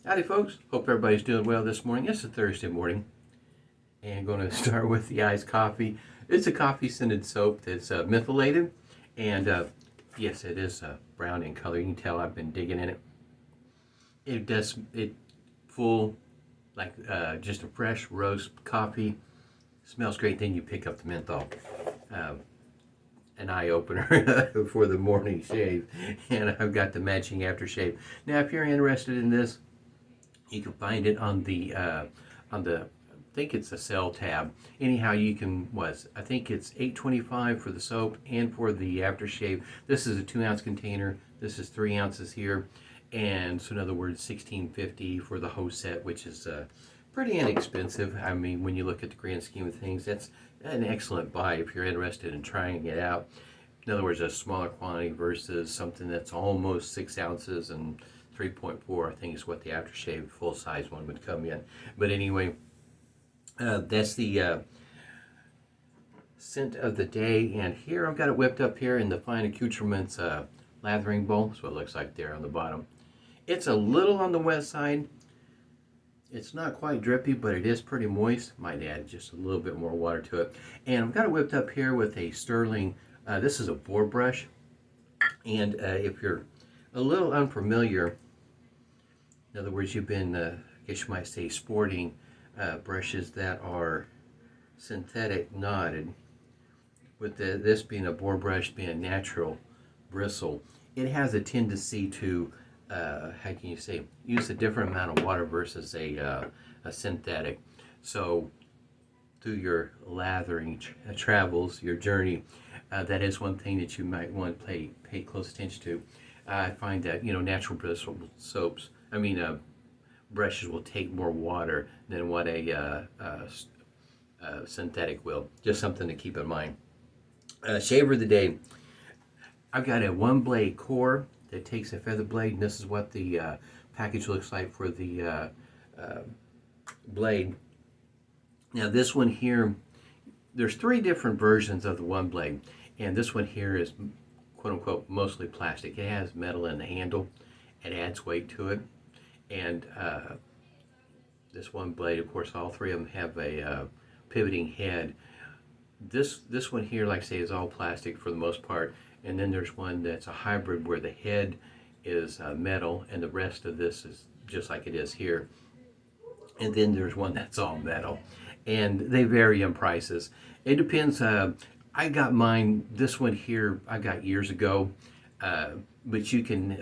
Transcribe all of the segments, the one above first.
Howdy folks, hope everybody's doing well this morning. It's a Thursday morning and going to start with the iced coffee. It's a coffee scented soap that's mentholated and yes, it is brown in color. You can tell I've been digging in it. It full like just a fresh roast coffee. Smells great, then you pick up the menthol. An eye opener for the morning shave, and I've got the matching aftershave. Now if you're interested in this, you can find it on the I think it's a sell tab. Anyhow, you can I think it's $8.25 for the soap and for the aftershave. This is a 2-ounce container. This is 3 ounces here, and so in other words, $16.50 for the whole set, which is pretty inexpensive. I mean, when you look at the grand scheme of things, that's an excellent buy if you're interested in trying it out. In other words, a smaller quantity versus something that's almost 6 ounces and 3.4, I think is what the aftershave full-size one would come in. But anyway, that's the scent of the day. And here I've got it whipped up here in the fine accoutrements lathering bowl. That's what it looks like there on the bottom. It's a little on the wet side. It's not quite drippy, but it is pretty moist. Might add just a little bit more water to it. And I've got it whipped up here with a Stirling, this is a Boar brush. And if you're a little unfamiliar, in other words, you've been, I guess you might say, sporting brushes that are synthetic knotted, with this being a Boar brush, being a natural bristle, it has a tendency to, how can you say, use a different amount of water versus a synthetic. So through your lathering travels, your journey, that is one thing that you might want to pay close attention to. I find that, natural bristle soaps, brushes will take more water than what a synthetic will. Just something to keep in mind. Shaver of the day. I've got a OneBlade Core that takes a feather blade, and this is what the package looks like for the blade. Now this one here, there's 3 different versions of the OneBlade, and this one here is quote-unquote mostly plastic. It has metal in the handle. It adds weight to it. And this OneBlade, of course, all 3 of them have a pivoting head. This one here, like I say, is all plastic for the most part. And then there's one that's a hybrid where the head is metal and the rest of this is just like it is here. And then there's one that's all metal. And they vary in prices. It depends. I got mine, this one here, I got years ago. But you can,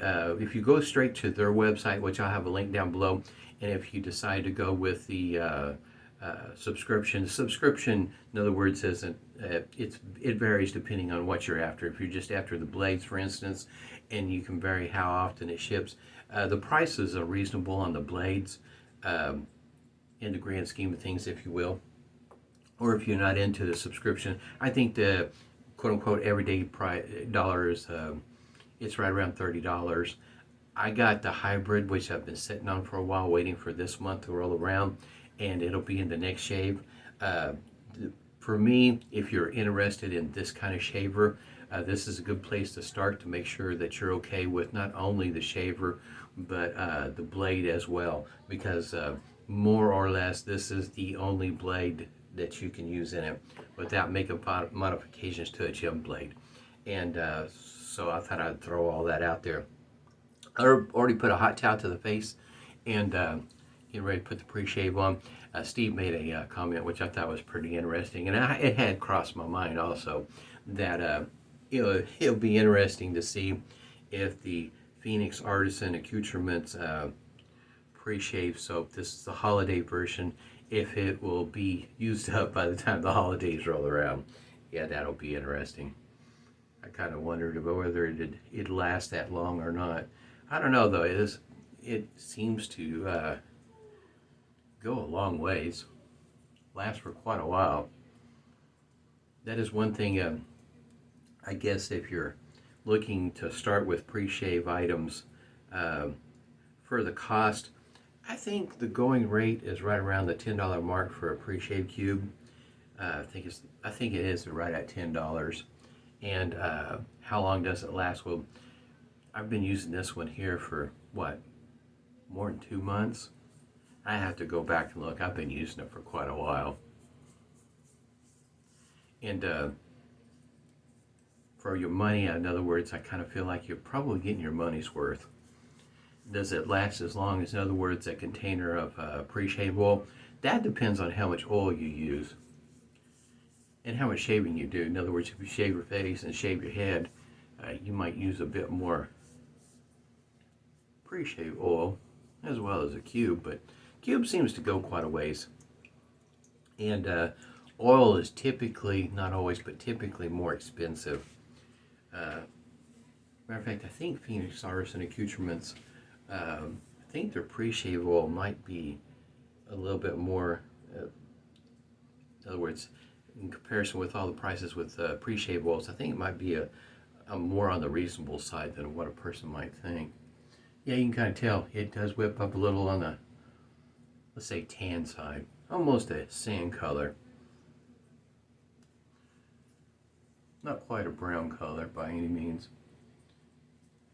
if you go straight to their website, which I'll have a link down below, and if you decide to go with the subscription, in other words, isn't it varies depending on what you're after. If you're just after the blades, for instance, and you can vary how often it ships, the prices are reasonable on the blades, in the grand scheme of things, if you will. Or if you're not into the subscription, I think the quote-unquote everyday dollar is it's right around $30. I got the hybrid, which I've been sitting on for a while, waiting for this month to roll around, and it'll be in the next shave. For me, if you're interested in this kind of shaver, this is a good place to start to make sure that you're okay with not only the shaver, but the blade as well, because more or less this is the only blade that you can use in it without making modifications to a gem blade. And so I thought I'd throw all that out there. I already put a hot towel to the face and getting ready to put the pre-shave on. Steve made a comment which I thought was pretty interesting, and it had crossed my mind also that it'll be interesting to see if the Phoenix Artisan Accoutrements pre-shave soap, this is the Holliday version, if it will be used up by the time the holidays roll around. Yeah, that'll be interesting. I kind of wondered about whether it'd last that long or not. I don't know though. It seems to go a long ways, last for quite a while. That is one thing. I guess if you're looking to start with pre-shave items, for the cost, I think the going rate is right around the $10 mark for a pre-shave cube. I think it is right at $10. And how long does it last? Well, I've been using this one here for what, more than 2 months. I have to go back and look. I've been using it for quite a while. And for your money, in other words, I kind of feel like you're probably getting your money's worth. Does it last as long as, in other words, a container of pre-shave oil? That depends on how much oil you use and how much shaving you do. In other words, if you shave your face and shave your head, you might use a bit more pre-shave oil as well as a cube, but cube seems to go quite a ways. And oil is typically, not always, but typically more expensive. Matter of fact, I think Phoenix Artisan Accoutrements, I think their pre-shave oil might be a little bit more, in other words, in comparison with all the prices with pre-shave oils, I think it might be a more on the reasonable side than what a person might think. Yeah, you can kind of tell it does whip up a little on the, let's say, tan side, almost a sand color. Not quite a brown color by any means.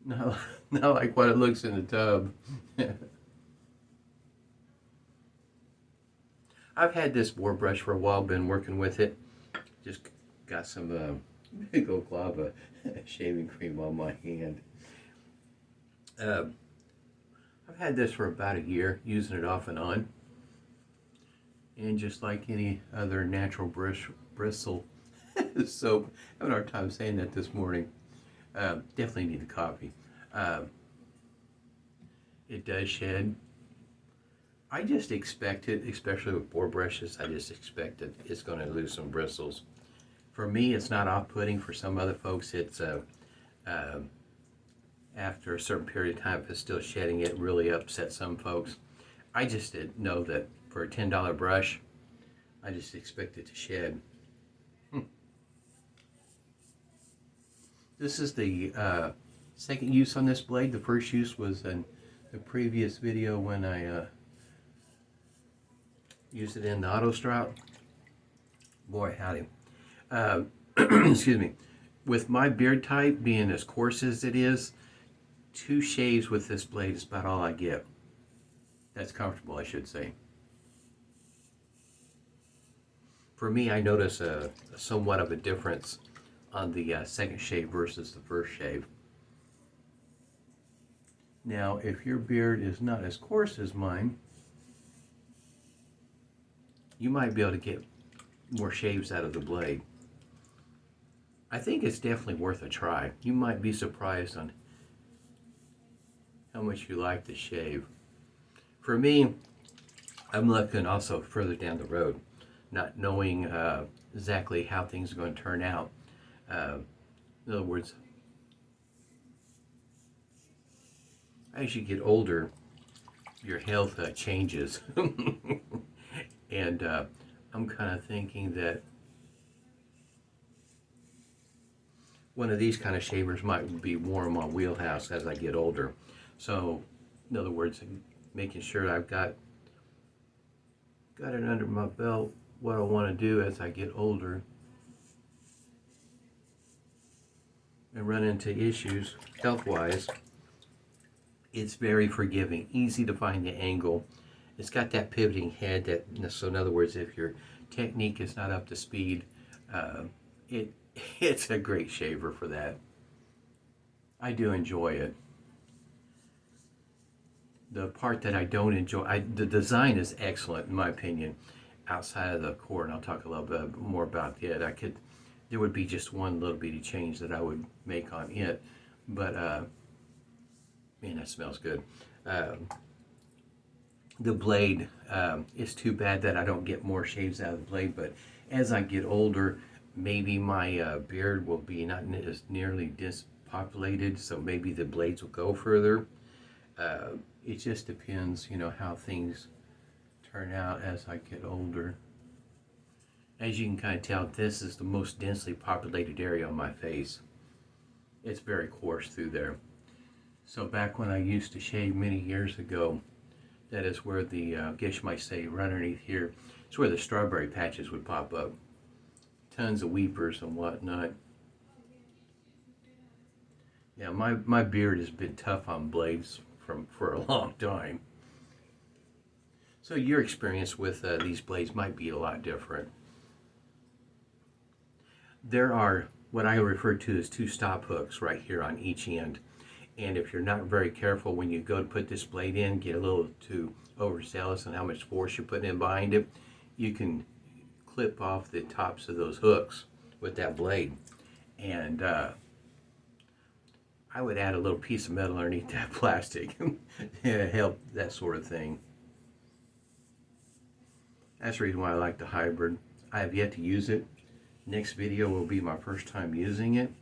Not like what it looks in the tub. I've had this Boar brush for a while, been working with it. Just got some big old glob of shaving cream on my hand. I've had this for about a year, using it off and on. And just like any other natural bristle soap, I have a hard time saying that this morning. Definitely need the coffee. It does shed. I just expect it, especially with Boar brushes, I just expect that it's going to lose some bristles. For me, it's not off-putting. For some other folks, it's after a certain period of time, if it's still shedding, it really upsets some folks. I just didn't know that for a $10 brush, I just expect it to shed. This is the second use on this blade. The first use was in the previous video when I used it in the auto strap. Boy, howdy. Excuse me. With my beard type being as coarse as it is, 2 shaves with this blade is about all I get. That's comfortable, I should say. For me, I notice somewhat of a difference on the second shave versus the first shave. Now, if your beard is not as coarse as mine, you might be able to get more shaves out of the blade. I think it's definitely worth a try. You might be surprised on how much you like to shave. For me, I'm looking also further down the road, not knowing exactly how things are going to turn out. In other words, as you get older, your health changes. And I'm kind of thinking that one of these kind of shavers might be more in my wheelhouse as I get older. So, in other words, making sure I've got it under my belt, what I want to do as I get older and run into issues health-wise. It's very forgiving, easy to find the angle. It's got that pivoting head that, so in other words, if your technique is not up to speed, it's a great shaver for that. I do enjoy it. The part that I don't enjoy, the design is excellent in my opinion, outside of the core, and I'll talk a little bit more about that. There would be just one little bitty change that I would make on it, but man, that smells good. The blade, it's too bad that I don't get more shaves out of the blade, but as I get older, maybe my beard will be not as nearly dispopulated, so maybe the blades will go further. It just depends, how things turn out as I get older. As you can kind of tell, this is the most densely populated area on my face. It's very coarse through there. So back when I used to shave many years ago, that is where the, I guess you might say, right underneath here, it's where the strawberry patches would pop up. Tons of weepers and whatnot. Yeah, my beard has been tough on blades for a long time. So your experience with these blades might be a lot different. There are what I refer to as 2 stop hooks right here on each end. And if you're not very careful when you go to put this blade in, get a little too overzealous on how much force you're putting in behind it, you can clip off the tops of those hooks with that blade. And I would add a little piece of metal underneath that plastic to help that sort of thing. That's the reason why I like the hybrid. I have yet to use it. Next video will be my first time using it,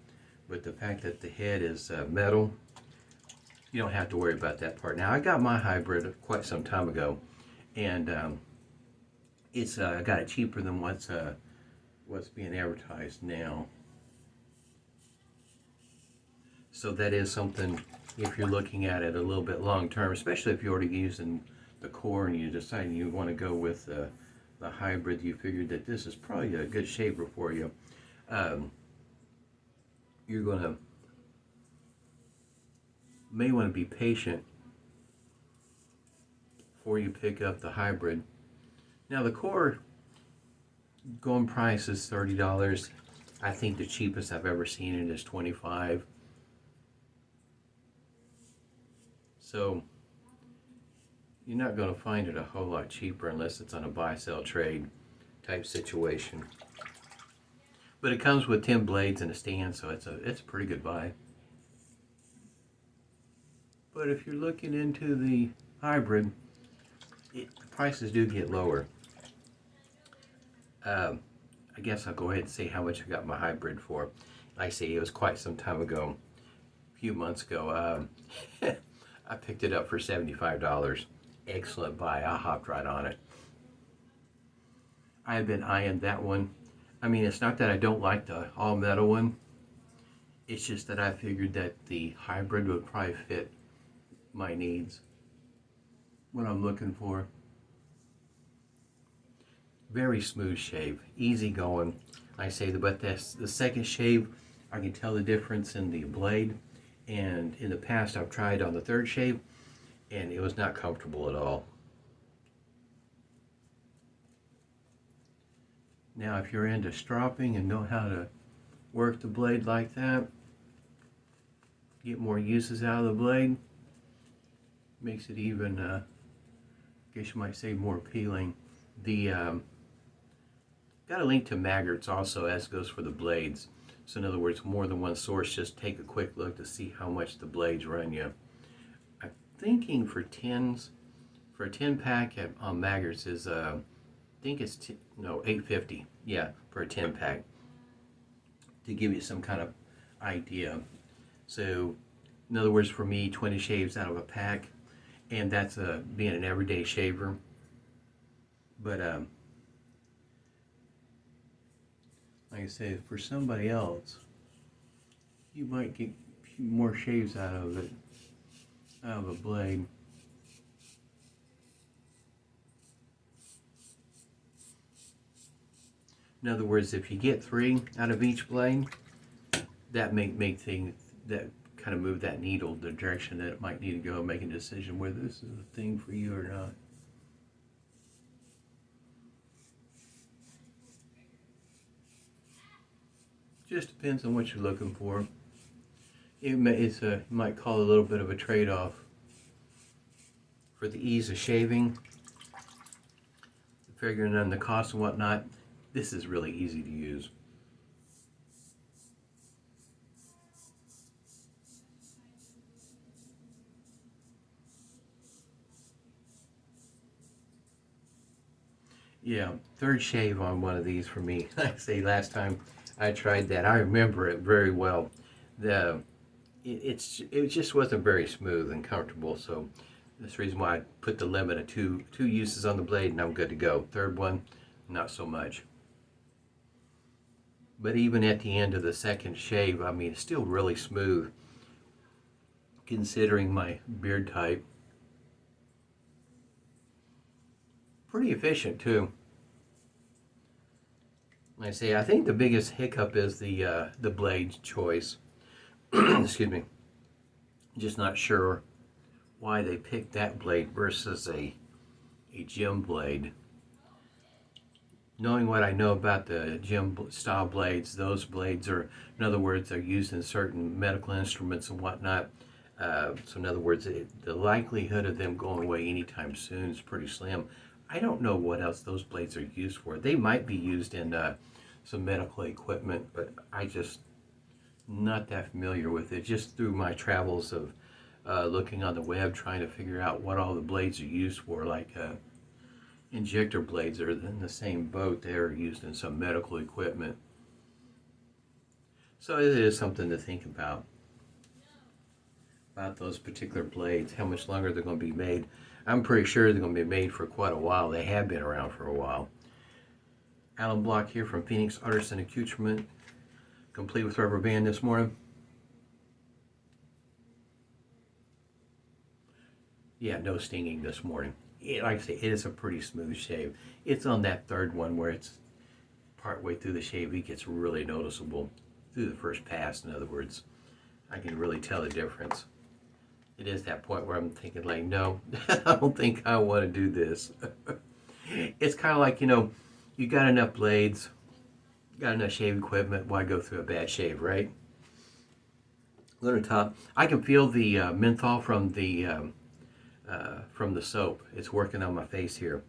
but the fact that the head is metal, you don't have to worry about that part. Now, I got my hybrid quite some time ago, and I got it cheaper than what's being advertised now. So that is something, if you're looking at it a little bit long term, especially if you're already using the Core and you decide you want to go with the hybrid, you figured that this is probably a good shaver for you. You're going to may want to be patient before you pick up the hybrid. Now the Core going price is $30. I think the cheapest I've ever seen it is $25. So you're not going to find it a whole lot cheaper unless it's on a buy-sell trade type situation. But it comes with 10 blades and a stand, so it's a pretty good buy. But if you're looking into the hybrid, prices do get lower. I guess I'll go ahead and say how much I got my hybrid for. Like I say, it was quite some time ago, a few months ago. I picked it up for $75. Excellent buy. I hopped right on it. I have been eyeing that one. I mean, it's not that I don't like the all metal one. It's just that I figured that the hybrid would probably fit my needs, what I'm looking for. Very smooth shave, easy going. I say that, but that's the second shave, I can tell the difference in the blade. And in the past, I've tried on the third shave, and it was not comfortable at all. Now, if you're into stropping and know how to work the blade like that, get more uses out of the blade, makes it even, I guess you might say, more appealing. Got a link to maggots also, as goes for the blades. So in other words, more than one source, just take a quick look to see how much the blades run you. I'm thinking for 10s, for a 10 pack on maggots is, I think it's, $8.50, yeah, for a 10 pack, to give you some kind of idea. So in other words, for me, 20 shaves out of a pack, and that's being an everyday shaver. But like I say, for somebody else, you might get a few more shaves out of it, out of a blade. In other words, if you get 3 out of each blade, that make things that kind of move that needle the direction that it might need to go, making a decision whether this is a thing for you or not. Just depends on what you're looking for. You might call it a little bit of a trade-off. For the ease of shaving, figuring on the cost and whatnot, this is really easy to use. Yeah, third shave on one of these for me. Like I say, last time I tried that, I remember it very well. It just wasn't very smooth and comfortable, so that's the reason why I put the limit of two uses on the blade and I'm good to go. Third one, not so much. But even at the end of the second shave, I mean, it's still really smooth considering my beard type. Pretty efficient too. Like I say, I think the biggest hiccup is the blade choice. Excuse me. Just not sure why they picked that blade versus a a gem blade. Knowing what I know about the gem style blades, those blades are, in other words, they're used in certain medical instruments and whatnot. So in other words, the likelihood of them going away anytime soon is pretty slim. I don't know what else those blades are used for. They might be used in some medical equipment, but I just not that familiar with it. Just through my travels of looking on the web, trying to figure out what all the blades are used for, like injector blades are in the same boat. They're used in some medical equipment. So it is something to think about those particular blades, how much longer they're going to be made. I'm pretty sure they're going to be made for quite a while. They have been around for a while. Alum block here from Phoenix Artisan Accoutrement, complete with rubber band this morning. Yeah, no stinging this morning. Like I say, it is a pretty smooth shave. It's on that third one where it's partway through the shave, it gets really noticeable. Through the first pass, in other words, I can really tell the difference. It is that point where I'm thinking like, no, I don't think I want to do this. It's kind of like, you know, you got enough blades, got enough shave equipment, why go through a bad shave, right? Look at the top. I can feel the menthol from the soap. It's working on my face here.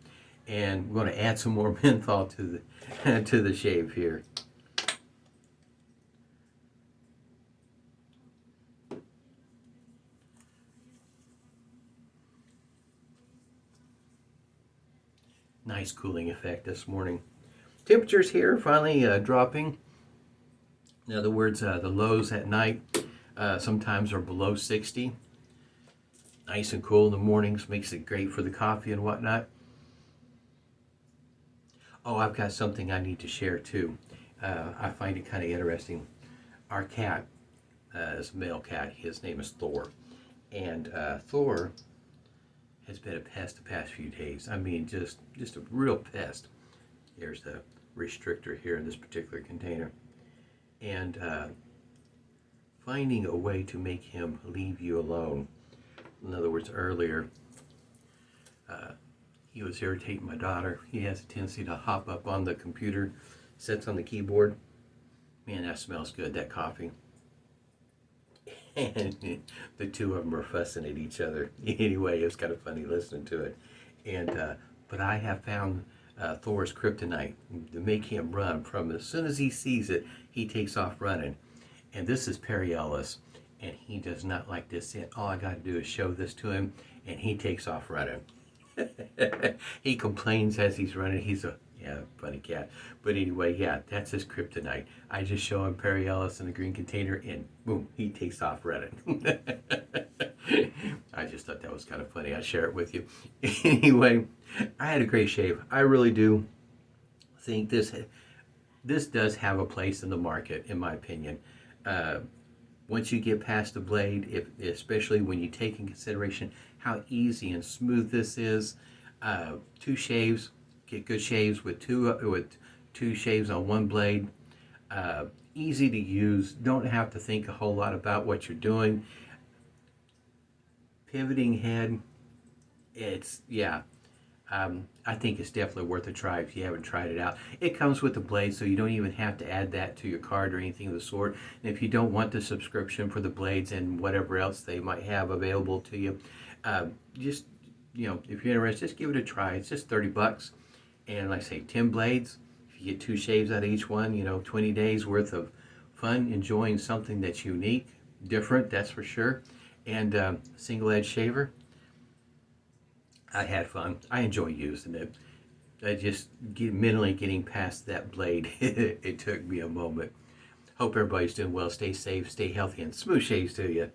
And we're going to add some more menthol to the to the shave here. Nice cooling effect this morning. Temperatures here finally dropping. In other words, the lows at night sometimes are below 60. Nice and cool in the mornings, makes it great for the coffee and whatnot. Oh, I've got something I need to share too. I find it kind of interesting. Our cat is a male cat. His name is Thor. And Thor has been a pest the past few days. I mean, just a real pest. Here's the restrictor here in this particular container. And finding a way to make him leave you alone. In other words, earlier, he was irritating my daughter. He has a tendency to hop up on the computer, sits on the keyboard. Man, that smells good, that coffee. And the two of them are fussing at each other. Anyway, it was kind of funny listening to it. And but I have found Thor's kryptonite to make him run. From as soon as he sees it, he takes off running. And this is Perry Ellis, and he does not like this. All I got to do is show this to him, and he takes off running. He complains as he's running. He's a funny cat. But anyway, yeah, that's his kryptonite. I just show him Perry Ellis in the green container, and boom, he takes off running. I just thought that was kind of funny. I'll share it with you. Anyway, I had a great shave. I really do think this does have a place in the market, in my opinion. Once you get past the blade, especially when you take in consideration how easy and smooth this is, two shaves, get good shaves with two shaves on one blade. Easy to use, don't have to think a whole lot about what you're doing. Pivoting head, I think it's definitely worth a try if you haven't tried it out. It comes with the blade, so you don't even have to add that to your card or anything of the sort. And if you don't want the subscription for the blades and whatever else they might have available to you, just, if you're interested, just give it a try. It's just $30. And like I say, 10 blades. If you get two shaves out of each one, 20 days worth of fun, enjoying something that's unique, different, that's for sure. And single edge shaver. I had fun. I enjoy using it. I just mentally getting past that blade. It took me a moment. Hope everybody's doing well. Stay safe, stay healthy, and smooth shaves to you.